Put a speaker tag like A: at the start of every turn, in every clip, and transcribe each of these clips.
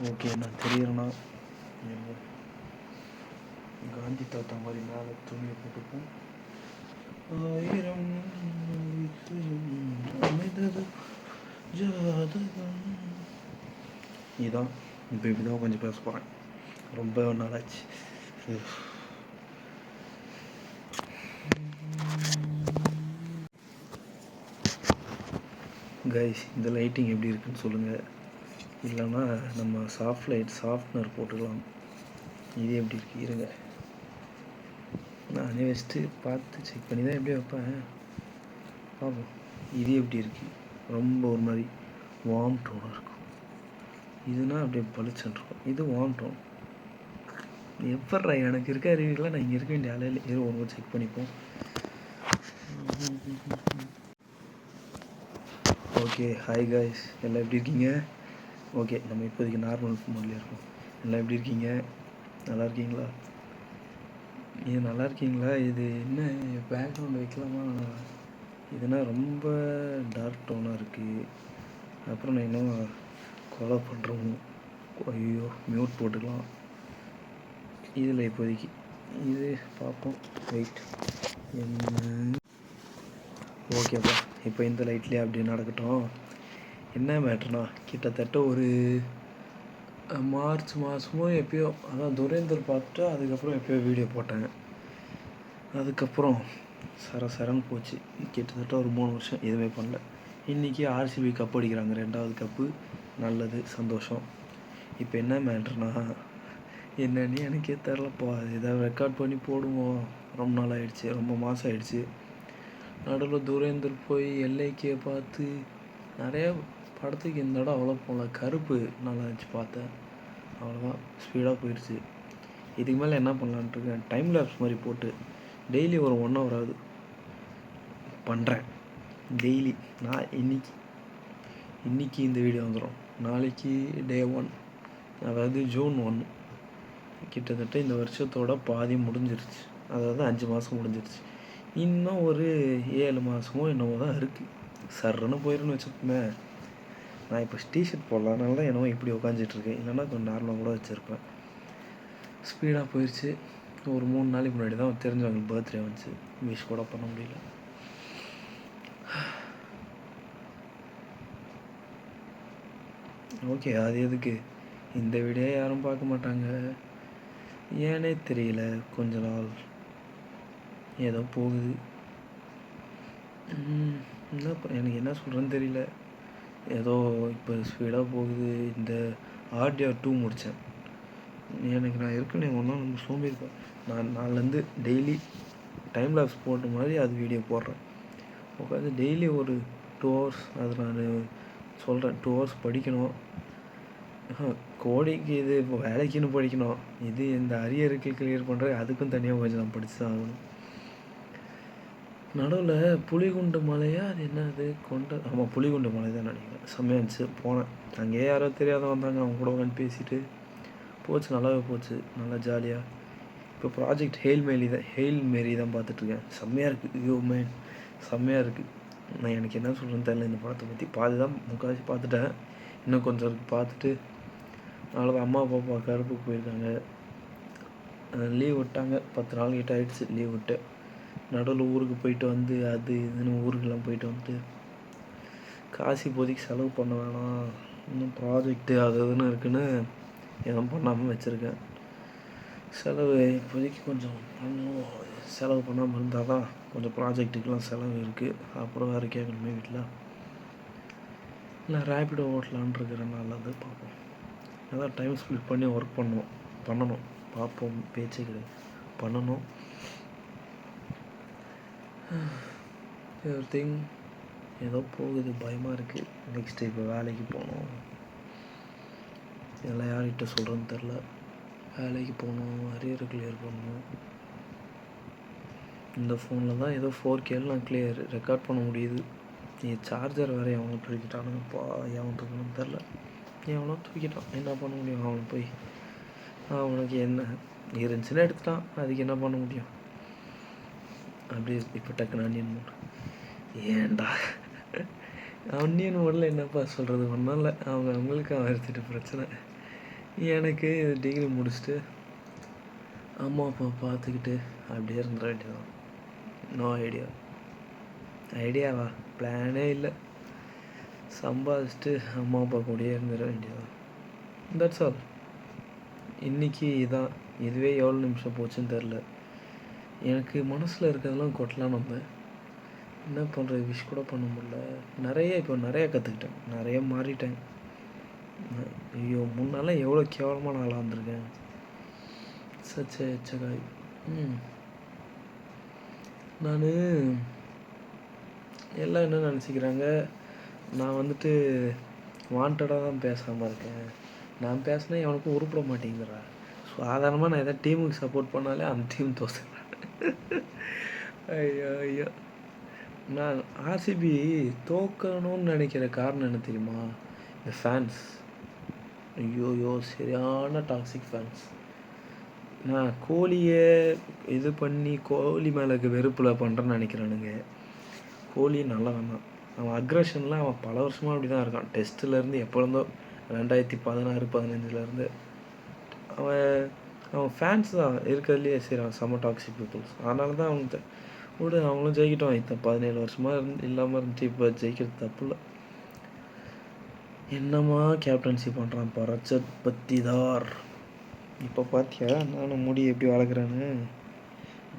A: Okay, நான் தெரியறேன்னா காந்தி தாத்தா மாதிரி மேலே துணியை போட்டுப்போம். ஆயிரம் அமைந்தது ஜாதகம். இதுதான் இப்போ இப்படி தான் கொஞ்சம் பேச போகிறேன். ரொம்ப நாளாச்சு. கைஸ், இந்த லைட்டிங் எப்படி இருக்குன்னு சொல்லுங்கள். இல்லைன்னா நம்ம சாஃப்ட்னர் போட்டுக்கலாம். இது எப்படி இருக்கு இருங்க, நானே வச்சுட்டு பார்த்து செக் பண்ணி தான் எப்படி வைப்பேன். பார்ப்போம் இது எப்படி இருக்குது. ரொம்ப ஒரு மாதிரி வார்ம் டோனாக இருக்கும். இதுனா அப்படியே பளிச்சுன்னு இருக்கும். இது வார்ம் டோன். எப்பட்றா எனக்கு இருக்க அறிவுலாம் நான் இங்கே இருக்க வேண்டிய ஆளையில் இது ஒன்று செக் பண்ணிப்போம். ஓகே, ஹாய் காய்ஸ், எல்லாம் எப்படி இருக்கீங்க? ஓகே, நம்ம இப்போதைக்கு நார்மல் மோட்லேயே இருக்கோம். எல்லாம் எப்படி இருக்கீங்க? நல்லா இருக்கீங்களா? இது நல்லா இருக்கீங்களா? இது என்ன பேக்ரவுண்ட் வைக்கலாமா? இதுனா ரொம்ப டார்க் டோனாக இருக்குது. அப்புறம் நான் இன்னும் கொலை பண்ணுறோம். ஐயோ, மியூட் போட்டுக்கலாம். இதில் இப்போதைக்கு இது பார்ப்போம். வெயிட், என்ன? ஓகேப்பா, இப்போ இந்த லைட்லேயே அப்படி நடக்கட்டும். என்ன மேட்ருனா, கிட்டத்தட்ட ஒரு மார்ச் மாதமோ எப்போயோ, அதான் துரேந்தர் பார்த்துட்டு அதுக்கப்புறம் எப்போயோ வீடியோ போட்டேன். அதுக்கப்புறம் சரன்னு போச்சு. கிட்டத்தட்ட ஒரு 3 வருஷம் எதுவுமே பண்ணல. இன்றைக்கி ஆர்சிபி கப் அடிக்கிறாங்க, 2வது கப்பு. நல்லது, சந்தோஷம். இப்போ என்ன மேட்ருனா, என்னன்னு எனக்கே தெரிலப்பா. ஏதாவது ரெக்கார்ட் பண்ணி போடுவோம். ரொம்ப நாள் ஆகிடுச்சு, ரொம்ப மாதம் ஆகிடுச்சு. நடுவில் துரேந்தர் போய் எல்ஐகே பார்த்து நிறைய படத்துக்கு இந்த இடம் அவ்வளோ போகல. கருப்பு நல்லா இருந்துச்சு பார்த்தேன், அவ்வளோதான். ஸ்பீடாக போயிடுச்சு. இதுக்கு மேலே என்ன பண்ணலான்ட்டு இருக்கேன், டைம் லேப்ஸ் மாதிரி போட்டு டெய்லி ஒரு 1 hour ஆகுது பண்ணுறேன். டெய்லி நான் இன்றைக்கி இந்த வீடியோ வந்துடும். நாளைக்கு Day 1, அதாவது June 1. கிட்டத்தட்ட இந்த வருஷத்தோட பாதி முடிஞ்சிருச்சு. அதாவது 5 மாதம் முடிஞ்சிருச்சு. இன்னும் ஒரு 7 மாதமோ என்னவோ தான் இருக்குது. சர்ன்னு போயிடுன்னு வச்சுக்கோமே. நான் இப்போ டிஷர்ட் போடலாம், அதனால தான் என்னவோ இப்படி உட்காந்துட்ருக்கேன். இல்லைன்னா கொஞ்சம் நார்மலாக கூட வச்சுருப்பேன். ஸ்பீடாக போயிடுச்சு. ஒரு 3 நாளைக்கு முன்னாடி தான் தெரிஞ்சவங்களுக்கு பர்த்டே வந்துச்சு. விஷ் கூட பண்ண முடியல. ஓகே, அது எதுக்கு இந்த வீடியோ யாரும் பார்க்க மாட்டாங்க, ஏன்னே தெரியல. கொஞ்ச நாள் ஏதோ போகுது. என்ன எனக்கு என்ன சொல்கிறேன்னு தெரியல. ஏதோ இப்போ ஸ்பீடாக போகுது. இந்த RDR 2 முடித்தேன். எனக்கு நான் இருக்கேன்னு ஒன்றும் நம்ம சோம்பியிருப்பேன். நான் நாளிலேருந்து டெய்லி டைம் லேப்ஸ் போட்ட மாதிரி அது வீடியோ போடுறேன். உட்காந்து டெய்லி ஒரு 2 hours அது நான் சொல்கிறேன். 2 hours படிக்கணும். கோடிங்க்கு இது இப்போ வேலைக்குன்னு படிக்கணும். இது இந்த அரியருக்கு கிளியர் பண்ணுற அதுக்கும் தனியாக கொஞ்சம் நான் படித்து தான் ஆகணும். நடுவில் புலிகுண்டு மலையா, அது என்னது ஆமாம், புலிகுண்டு மலை தான் நினைக்கிறேன். செம்மையாக இருந்துச்சு. போனேன், அங்கேயே யாரோ தெரியாத வந்தாங்க. அவங்க கூட உட்காந்து பேசிட்டு போச்சு. நல்லாவே போச்சு, நல்லா ஜாலியாக. இப்போ ப்ராஜெக்ட் ஹெயில் மேரி தான் பார்த்துட்ருக்கேன். செம்மையாக இருக்குது. ஐயோ மேன், செம்மையாக இருக்குது. நான் எனக்கு என்ன சொல்கிறேன்னு தெரியல இந்த படத்தை பற்றி. பாதி தான் முக்கால்வாசி பார்த்துட்டேன். இன்னும் கொஞ்சம் இருக்குது பார்த்துட்டு. அவ்வளோதான். அம்மா அப்பா கருப்புக்கு போயிருக்காங்க. லீவ் விட்டாங்க. 10 நாள் கிட்ட ஆகிடுச்சு லீவ் விட்டு. நடுவில் ஊருக்கு போயிட்டு வந்து அது இதுன்னு ஊருக்கெல்லாம் போயிட்டு வந்துட்டு காசு இப்போதைக்கு செலவு பண்ண வேணாம். இன்னும் ப்ராஜெக்ட்டு அது இதுன்னு இருக்குன்னு எதுவும் பண்ணாமல் வச்சுருக்கேன். செலவு இப்போதைக்கு கொஞ்சம் பண்ணணும். செலவு பண்ணாமல் இருந்தால் தான் கொஞ்சம் ப்ராஜெக்ட்டுக்கெலாம் செலவு இருக்குது. அப்புறம் வேறு கேட்கணுமே வீட்டில். இல்லை ரேப்பிடோ ஓட்டலான் இருக்கிறேன். நல்லது, பார்ப்போம். அதான் டைம் ஸ்ப்ளிட் பண்ணி ஒர்க் பண்ணணும். பார்ப்போம், பேச்சே கிடையாது, பண்ணணும். எவ்ரிதிங் ஏதோ போகுது, பயமாக இருக்குது. நெக்ஸ்ட்டு இப்போ வேலைக்கு போகணும். இதெல்லாம் யார்கிட்ட சொல்கிறேன்னு தெரில. வேலைக்கு போகணும், அரியர் கிளியர் பண்ணணும். இந்த ஃபோனில் தான் ஏதோ 4K நான் ரெக்கார்ட் பண்ண முடியுது. சார்ஜர் வேறு எவனோ தூக்கிட்டானுங்கப்பா. எவன் தூக்கணும்னு தெரில. எவனோ தூக்கிட்டான், என்ன பண்ண முடியும்? அவனை போய் அவனுக்கு என்ன இருந்துச்சுன்னு எடுத்துட்டான். அதுக்கு என்ன பண்ண முடியும்? அப்படியே இப்போ டக்குன்னு அன்னியன் மோட். ஏன்டா அன்னியன் மோடில் என்னப்பா சொல்கிறது? ஒன்றும் இல்லை, அவங்களுக்கு அவன் எடுத்துகிட்டு பிரச்சனை. எனக்கு டிகிரி முடிச்சுட்டு அம்மா அப்பா பார்த்துக்கிட்டு அப்படியே இருந்துட வேண்டியதான். நோ ஐடியாவா பிளானே இல்லை. சம்பாதிச்சுட்டு அம்மா அப்பா கூடயே இருந்துட வேண்டியதான். That's all. இன்றைக்கி இதான். இதுவே எவ்வளோ நிமிஷம் போச்சுன்னு தெரில. எனக்கு மனசில் இருக்கிறதெல்லாம் கொட்டலான்னு வந்தேன். என்ன பண்ணுறது, விஷ் கூட பண்ண முடியல. நிறைய கற்றுக்கிட்டேன், நிறைய மாறிட்டேன். ஐயோ, முன்னெல்லாம் எவ்வளோ கேவலமான ஆளாக வந்திருக்கேன். சச்ச எச்சகாய். நான் எல்லாம் என்ன நினச்சிக்கிறாங்க, நான் வந்துட்டு வாண்டடாக தான் பேசாமல் இருக்கேன். நான் பேசினா எவனுக்கும் உருப்பிட மாட்டேங்கிறா. சாதாரணமாக நான் எதாவது டீமுக்கு சப்போர்ட் பண்ணாலே அந்த டீம் தோற்றுறேன். ஐயோ, நான் ஆர்சிபி தோக்கணும்னு நினைக்கிற காரணம் என்ன தெரியுமா? இந்த ஃபேன்ஸ். ஐயோயோ, சரியான டாக்ஸிக் ஃபேன்ஸ். நான் கோழியை இது பண்ணி கோழி மேலே வெறுப்பில் பண்ணுறேன்னு நினைக்கிறானுங்க. கோழி நல்லவன் தான். அவன் அக்ரஷன்லாம் அவன் பல வருஷமாக அப்படி தான் இருக்கான். டெஸ்ட்டுலேருந்து எப்போ இருந்தோ 2016-15 அவன் ஃபேன்ஸ் தான் இருக்கிறதுலையே. சரி, அவன் செம்ம டாக்ஸிக் பீப்புள்ஸ். அதனால தான் அவனுக்கு விடு, அவங்களும் ஜெயிக்கிட்டோம். 17 வருஷமாக இல்லாமல் இருந்துட்டு இப்போ ஜெயிக்கிறது தப்பு இல்லை. என்னம்மா கேப்டன்சி பண்ணுறான் ரஜத் பத்திதார். இப்போ பார்த்தியா நானும் முடி எப்படி வளர்க்குறேன்னு?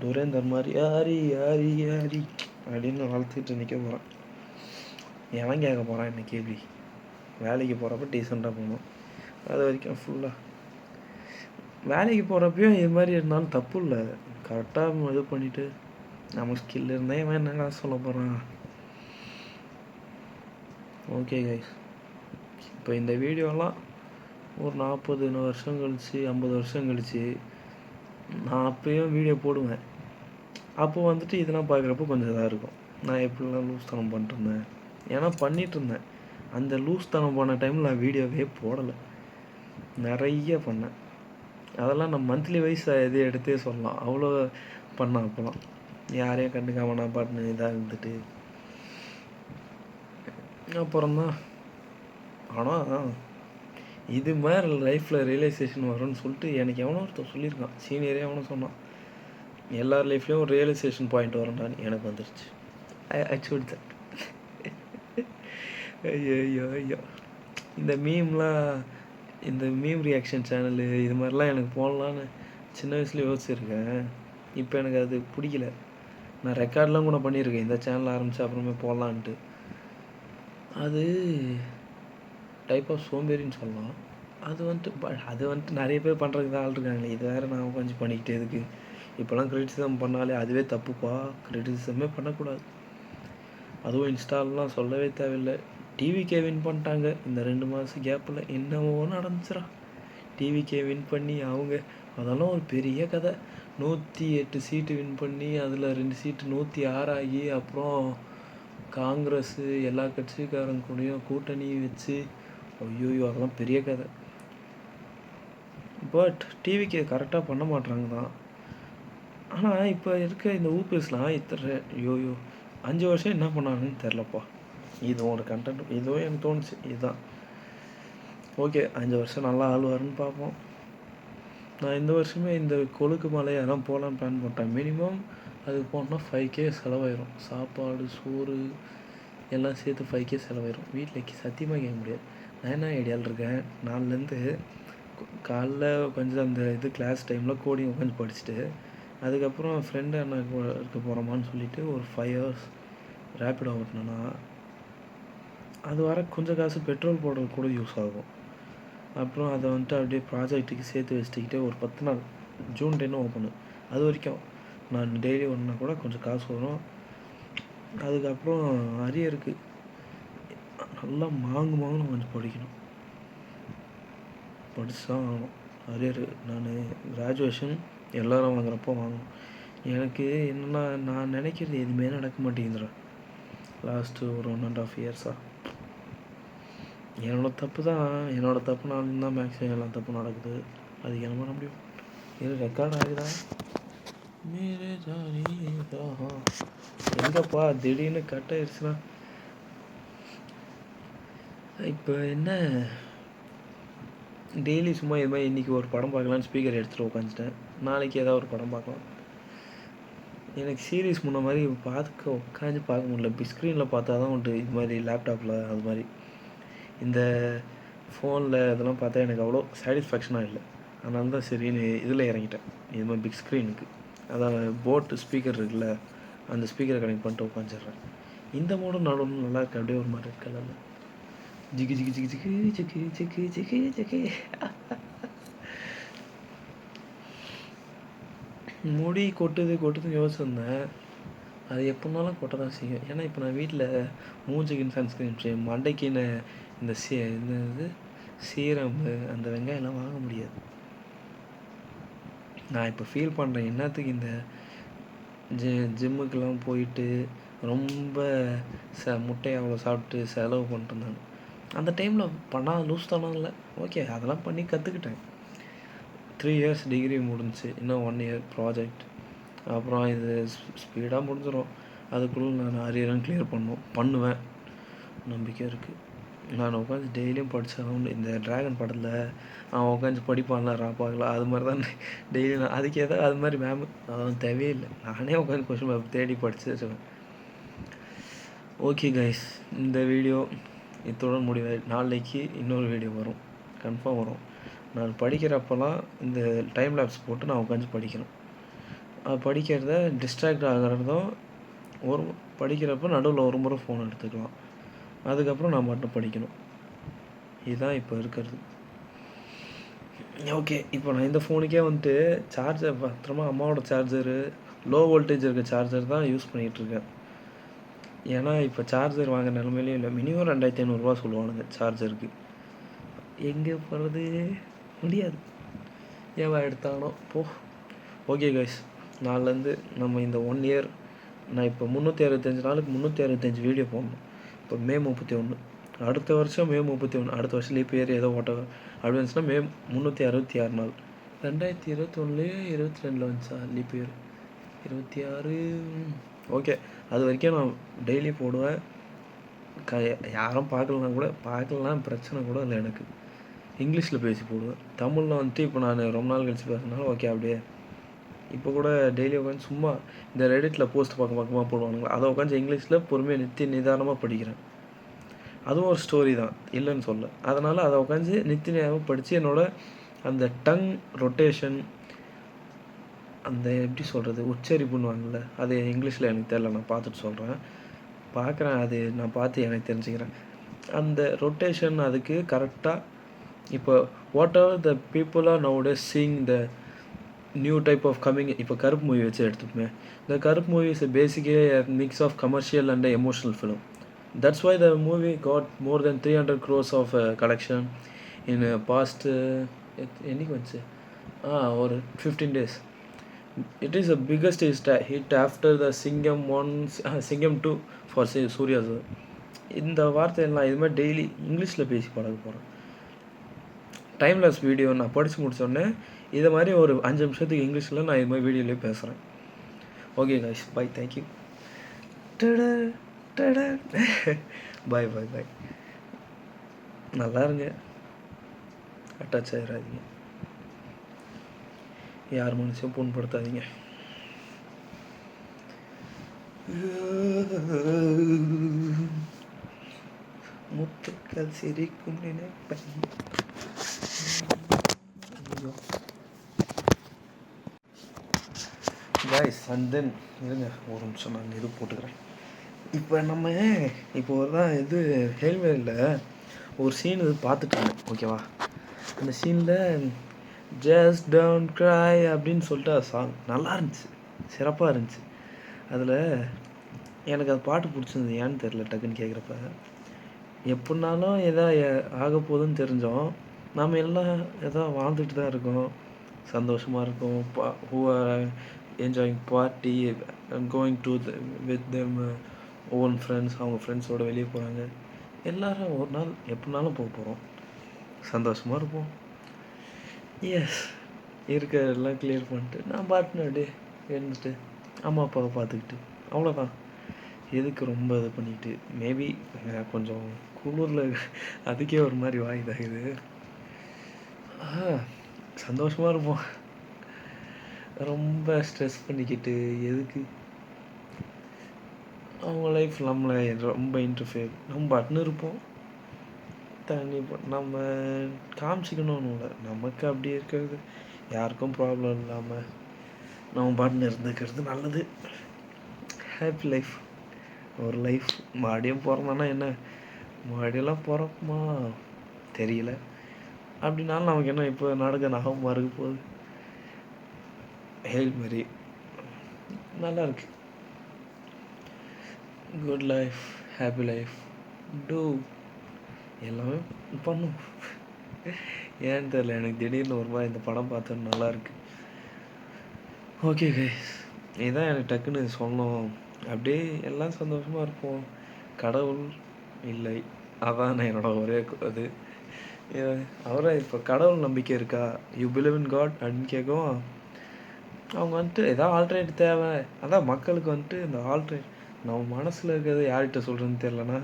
A: துரேந்தர் மாதிரி யாரி யாரி யாரி அப்படின்னு வளர்த்துக்கிட்டு நிற்க போகிறான். எவன் கேட்க போகிறான் என்ன கேள்வி? வேலைக்கு போகிறப்ப டீசெண்டாக போகணும். அது வரைக்கும் ஃபுல்லாக வேலைக்கு போகிறப்பையும் இது மாதிரி இருந்தாலும் தப்பு இல்லை. கரெக்டாக இது பண்ணிவிட்டு நம்ம ஸ்கில் இருந்தால் இவன் என்ன சொல்ல போகிறான்? ஓகே கைஸ், இப்போ இந்த வீடியோலாம் ஒரு 40 வருஷம் கழித்து 50 வருஷம் கழித்து நான் அப்போயும் வீடியோ போடுவேன். அப்போது வந்துட்டு இதெல்லாம் பார்க்குறப்போ கொஞ்சம் இதாக இருக்கும். நான் எப்படிலாம் லூஸ் தனம் பண்ணிட்டுருந்தேன். ஏன்னா பண்ணிகிட்ருந்தேன். அந்த லூஸ் தனம் பண்ண டைமில் நான் வீடியோவே போடலை. நிறைய பண்ணேன். அதெல்லாம் நான் மந்த்லி வைஸ் இது எடுத்தே சொல்லலாம். அவ்வளோ பண்ணேன் அப்போலாம். யாரையும் கண்டுக்காமல் நான் பாட்டுன்னு இதாக இருந்துட்டு அப்புறம்தான். ஆனால் இது மாதிரி லைஃப்பில் ரியலைசேஷன் வரும்னு சொல்லிட்டு எனக்கு எவனோ ஒருத்தர் சொல்லியிருக்கான். சீனியரே எவனோ சொன்னான், எல்லார் லைஃப்லேயும் ஒரு ரியலைசேஷன் பாயிண்ட் வரும்டான்னு. எனக்கு வந்துருச்சு. அச்சுடுத்த ஐயோ இந்த மீம் ரியாக்ஷன் சேனலு இது மாதிரிலாம் எனக்கு போடலான்னு சின்ன வயசுல யோசிச்சிருக்கேன். இப்போ எனக்கு அது பிடிக்கல. நான் ரெக்கார்ட்லாம் கூட பண்ணியிருக்கேன், இந்த சேனல் ஆரம்பித்து அப்புறமே போடலான்ட்டு. அது டைப் ஆஃப் சோம்பேறின்னு சொல்லலாம். அது வந்துட்டு நிறைய பேர் பண்ணுறதுக்கு தான் ஆள் இருக்காங்களே. இது வேறு நான் கொஞ்சம் பண்ணிக்கிட்டே இருக்கு. இப்போலாம் கிரிட்டிசிசம் பண்ணாலே அதுவே தப்புப்பா. கிரிட்டிசிசமே பண்ணக்கூடாது. அதுவும் இன்ஸ்டாலெலாம் சொல்லவே தேவையில்லை. டிவிகே வின் பண்ணிட்டாங்க இந்த 2 மாதம் கேப்பில். என்னவோ நடந்துச்சுரா. டிவிகே வின் பண்ணி அவங்க அதெல்லாம் ஒரு பெரிய கதை. 108 சீட்டு வின் பண்ணி அதில் 2 சீட்டு 106 ஆகி அப்புறம் காங்கிரஸ் எல்லா கட்சிக்காரங்க கூடயும் கூட்டணி வச்சு ஐயோயோ அதெல்லாம் பெரிய கதை. பட் டிவிக்கு கரெக்டாக பண்ண மாட்றாங்க தான். ஆனால் இப்போ இருக்க இந்த ஊபிஎஸ்லாம் ஐயோயோ 5 வருஷம் என்ன பண்ணாங்கன்னு தெரிலப்பா. இதுவும் ஒரு கண்டென்ட், இதுவும் எனக்கு தோணுச்சு. இதுதான் ஓகே, 5 வருஷம் நல்லா ஆளுவாருன்னு பார்ப்போம். நான் இந்த வருஷமே இந்த கொழுக்கு மலை அதெல்லாம் போகலான்னு பிளான் போட்டேன். மினிமம் அது போனால் 5K செலவாயிரும். சாப்பாடு சோறு எல்லாம் சேர்த்து 5K செலவாயிரும். வீட்டில் சத்தியமாக கேட்க முடியாது. நான் என்ன ஐடியாவில் இருக்கேன், நாலுலேருந்து காலைல கொஞ்சம் அந்த இது கிளாஸ் டைமில் கோடிங் உட்காந்து படிச்சுட்டு அதுக்கப்புறம் ஃப்ரெண்டு என்ன இருக்க போகிறோமான்னு சொல்லிவிட்டு ஒரு 5 hours ரேப்பிடோ ஓட்டினேன்னா அது வர கொஞ்சம் காசு பெட்ரோல் போடுறது கூட யூஸ் ஆகும். அப்புறம் அதை வந்துட்டு அப்படியே ப்ராஜெக்ட்டுக்கு சேர்த்து வச்சுக்கிட்டே ஒரு 10 நாள் ஜூன் 10 ஓப்பனு. அது வரைக்கும் நான் டெய்லி ஒன்றா கூட கொஞ்சம் காசு வரும். அதுக்கப்புறம் அரியருக்கு நல்லா மாங்கணும் கொஞ்சம் படிக்கணும். படிச்சு தான் வாங்கணும் அரியர். நான் கிராஜுவேஷன் எல்லோரும் வாங்குறப்போ வாங்கணும். எனக்கு என்னென்னா நான் நினைக்கிறது எதுவுமே நடக்க மாட்டேங்குதுடா லாஸ்ட்டு ஒரு 1.5 இயர்ஸாக. என்னோடய தப்பு தான். என்னோடய தப்புனாலும் தான் மேக்ஸிமம் எல்லாம் தப்பு நடக்குது. அதுக்கு என்ன பண்ண முடியும்? இது ரெக்கார்ட் ஆகுதா? எங்கப்பா திடீர்னு கட் ஆயிடுச்சுன்னா இப்போ என்ன டெய்லி சும்மா இது மாதிரி இன்றைக்கி ஒரு படம் பார்க்கலான்னு ஸ்பீக்கர் எடுத்துகிட்டு உட்காந்துட்டேன். நாளைக்கு ஏதாவது ஒரு படம் பார்க்கலாம். எனக்கு சீரீஸ் முன்ன மாதிரி உட்காந்து பார்க்க முடியல. பிக் ஸ்க்ரீனில் பார்த்தா தான் உண்டு. இது மாதிரி லேப்டாப்பில் அது மாதிரி இந்த ஃபோனில் இதெல்லாம் பார்த்தா எனக்கு அவ்வளோ சாட்டிஸ்ஃபேக்ஷனாக இல்லை. அதனால தான் சரின்னு இதில் இறங்கிட்டேன். இது மாதிரி பிக் ஸ்க்ரீனுக்கு அதான் போட்டு ஸ்பீக்கர் இருக்குல்ல, அந்த ஸ்பீக்கரை கனெக்ட் பண்ணிட்டு உட்காந்துடுறேன். இந்த மோடும் நடுவில் நல்லா இருக்கு. அப்படியே ஒரு மாதிரி கலரில் ஜிகி ஜிகி ஜிகி ஜிகி ஜிகி ஜிகி ஜிகி ஜிகி. முடி கொட்டுதுன்னு யோசிச்சிருந்தேன். அது எப்படினாலும் கொட்ட தான் செய்யும். ஏன்னா இப்போ நான் வீட்டில் மூஞ்சிக்குன்னு சன்ஸ்கிரீன், மண்டைக்குன்னு இந்த இது சீரம்பு, அந்த வெங்காயம்லாம் வாங்க முடியாது. நான் இப்போ ஃபீல் பண்ணுறேன், என்னத்துக்கு இந்த ஜிம்முக்கெல்லாம் போயிட்டு ரொம்ப முட்டையை அவ்வளோ சாப்பிட்டு செலவு பண்ணிட்டு இருந்தாங்க. அந்த டைமில் பண்ணால் லூஸ் தானே இல்லை. ஓகே, அதெல்லாம் பண்ணி கற்றுக்கிட்டேன். 3 இயர்ஸ் டிகிரி முடிஞ்சு, இன்னும் 1 இயர் ப்ராஜெக்ட். அப்புறம் இது ஸ்பீடாக முடிஞ்சிடும். அதுக்குள்ளே நான் அரியரெல்லாம் கிளியர் பண்ணுவேன் நம்பிக்கை இருக்குது. நான் உட்காந்து டெய்லியும் படித்தாலும் இந்த ட்ராகன் படத்தில் அவன் உட்காந்து படிப்பான்ல ராப்பாகலாம், அது மாதிரி தான் டெய்லி நான் அதுக்கு ஏதாவது அது மாதிரி மேம் அதெல்லாம் தேவையே இல்லை. நானே உட்காந்து கொஸ்டின் பேப்பர் தேடி படித்து வச்சுவேன். ஓகே கைஸ், இந்த வீடியோ இத்துடன் முடிவு. நாளைக்கு இன்னொரு வீடியோ வரும், கன்ஃபார்ம் வரும். நான் படிக்கிறப்பெல்லாம் இந்த டைம் லேப்ஸ் போட்டு நான் உட்காந்து படிக்கணும். அது படிக்கிறத டிஸ்ட்ராக்ட் ஆகிறதும் ஒரு படிக்கிறப்ப நடுவில் ஒரு முறை ஃபோன் எடுத்துக்கலாம். அதுக்கப்புறம் நான் மட்டும் படிக்கணும். இதுதான் இப்போ இருக்கிறது. ஓகே, இப்போ நான் இந்த ஃபோனுக்கே வந்துட்டு சார்ஜர் பத்திரமா அம்மாவோட சார்ஜரு, லோ வோல்டேஜ் இருக்க சார்ஜர் தான் யூஸ் பண்ணிகிட்ருக்கேன். ஏன்னா இப்போ சார்ஜர் வாங்குற நிலமையிலையும் இல்லை. மினிமம் 2500 சொல்லுவானுங்க சார்ஜருக்கு. எங்கே போகிறது முடியாது. ஏவா எடுத்தானோ போ. ஓகே கைஸ், நாளிலேருந்து நம்ம இந்த 1 இயர் நான் இப்போ 365 நாளுக்கு 365 வீடியோ போடணும். இப்போ மே 31, அடுத்த வருஷம் மே 31, அடுத்த வருஷம் லீப் இயர் ஏதோ அப்படின்னுச்சுன்னா மே 366 நாள். 2021 22 வந்துச்சா லீப் இயர் 26. ஓகே, அது வரைக்கும் நான் டெய்லி போடுவேன். யாரும் பார்க்கலாம் பிரச்சனை கூட இல்லை எனக்கு. இங்கிலீஷில் பேசி போடுவேன். தமிழில் வந்துட்டு இப்போ நான் ரொம்ப நாள் கழிச்சு பேசுனாலும் ஓகே. அப்படியே இப்போ கூட டெய்லி உட்காந்து சும்மா இந்த ரெடிட்டில் போஸ்ட் பக்கமாக போடுவானுங்களா, அதை உட்காந்து இங்கிலீஷில் பொறுமையாக நிதானமாக படிக்கிறேன். அதுவும் ஒரு ஸ்டோரி தான், இல்லைன்னு சொல்ல. அதனால் அதை உட்காந்து நிதானமாக படித்து என்னோடய அந்த டங் ரொட்டேஷன், அந்த எப்படி சொல்கிறது, உச்சரிப்புன்னுவாங்கள்ல, அது இங்கிலீஷில் எனக்கு தெரியல. நான் பார்த்துட்டு பார்க்குறேன். அது நான் பார்த்து எனக்கு தெரிஞ்சுக்கிறேன். அந்த ரொட்டேஷன் அதுக்கு கரெக்டாக இப்போ whatever the people are nowadays seeing the new type of coming. இப்போ கருப்பு மூவி வச்சு எடுத்துப்போமே, இந்த கருப்பு movie is basically a mix of commercial and emotional film. That's why the movie got more than 300 crores of collection in past என்னைக்கு வந்துச்சு ஒரு 15 days. It is the biggest hit after the Singham 1, Singham 2 for Surya sir. இந்த வார்த்தையெல்லாம் இது மாதிரி daily இங்கிலீஷில் பேசி பழக போகிறேன். டைம்லெஸ் வீடியோ நான் படித்து முடித்தோடனே இதை மாதிரி ஒரு 5 நிமிஷத்துக்கு இங்கிலீஷில் நான் இது மாதிரி வீடியோலேயே பேசுகிறேன். ஓகே கைஸ், பை, தேங்க்யூ, பாய் பாய் பாய். நல்லா இருங்க, அட்டாச் ஆகிடாதீங்க, யார் மனுஷன் புண்படுத்தாதீங்க. முத்துக்கள் சிரிக்கும் நினைப்பை. கைஸ், அண்ட் தென் இருங்க ஒரு நிமிஷம், நான் இது போட்டுக்கிறேன். இப்போ தான் இது ஹெல்மெட்டில் ஒரு சீன் இது பார்த்துட்ருந்தேன், ஓகேவா? அந்த சீனில் ஜஸ்ட் டோன்ட் க்ரை அப்படின்னு சொல்லிட்டு அது சாங் நல்லா இருந்துச்சு, சிறப்பாக இருந்துச்சு. அதில் எனக்கு அது பாட்டு பிடிச்சிருந்தது. ஏன்னு தெரில, டக்குன்னு கேட்குறப்ப எப்படினாலும் ஆக போகுதுன்னு தெரிஞ்சோம். நாம் எல்லாம் வாழ்ந்துட்டு தான் இருக்கோம், சந்தோஷமாக இருக்கோம். who are enjoying party and going to with them own friends, அவங்க ஃப்ரெண்ட்ஸோடு வெளியே போகிறாங்க. எல்லோரும் ஒரு நாள் எப்படினாலும் போக போகிறோம், சந்தோஷமாக இருப்போம். எஸ், இருக்கிறதெல்லாம் கிளியர் பண்ணிட்டு நான் பாட்டுன்னு அப்படியே எழுந்துட்டு அம்மா அப்பாவை பார்த்துக்கிட்டு அவ்வளோதான். எதுக்கு ரொம்ப இது பண்ணிக்கிட்டு? மேபி கொஞ்சம் குளிரில் அதுக்கே ஒரு மாதிரி வாய்தாகுது. சந்தோஷமாக இருப்போம். ரொம்ப ஸ்ட்ரெஸ் பண்ணிக்கிட்டு எதுக்கு? அவங்க லைஃப் நம்மளை ரொம்ப இன்டர்ஃபியர். நம்ம பாட்டுன்னு இருப்போம். நம்ம காமிச்சிக்கணும்னு இல்லை, நமக்கு அப்படி இருக்கிறது, யாருக்கும் ப்ராப்ளம் இல்லாமல் நம்ம பாட்டுன்னு இருந்துக்கிறது நல்லது. Happy life. ஒரு லைஃப் மறுபடியும் பிறந்தோன்னா என்ன, மறுபடியெல்லாம் பிறக்குமா தெரியல. அப்படின்னாலும் நமக்கு என்ன இப்போ நகமாக இருக்க போகுது. ஹெயில் மாரி நல்லா இருக்கு. குட் லைஃப், ஹாப்பி லைஃப், டூ எல்லாமே பண்ணும். ஏன்னு தெரியல, எனக்கு திடீர்னு ஒரு மாதிரி இந்த படம் பார்த்தோன்னு நல்லாயிருக்கு. ஓகே கைஸ், இதுதான் எனக்கு டக்குன்னு சொன்னோம். அப்படியே எல்லாம் சந்தோஷமாக இருப்போம். கடவுள் இல்லை, அதான் என்னோட ஒரே அது. அவரை இப்போ கடவுள் நம்பிக்கை இருக்கா, யூ பிலீவ் இன் காட் அப்படின்னு கேட்கவும், அவங்க வந்துட்டு எதாவது ஆல்ட்ரேட் தேவை. அதான் மக்களுக்கு வந்துட்டு இந்த ஆல்ட்ரேட் நம்ம மனசில் இருக்கிறது யார்கிட்ட சொல்கிறதுன்னு தெரிலனா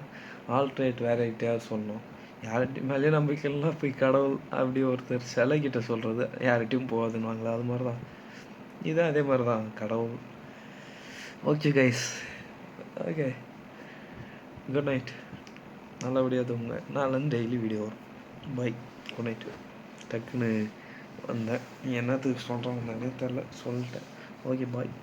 A: ஆல்ட்ரேட் வேறு யார்கிட்டயாவது சொல்லணும். யார்கிட்ட மேலேயே நம்பிக்கை இல்லைனா போய் கடவுள் அப்படி ஒருத்தர் சிலைக்கிட்ட சொல்கிறது யார்கிட்டையும் போகாதுன்னுவாங்களா, அது மாதிரி தான் இதான். அதே மாதிரி தான் கடவுள். Okay guys, okay, good night. நல்லபடியாக தூங்க. நாளைலேருந்து டெய்லி வீடியோ வரும். Bye, good night. டக்குன்னு வந்தேன், நீ என்னத்துக்கு சொல்கிறாங்கன்னே தெரில, சொல்லிட்டேன். ஓகே பாய்.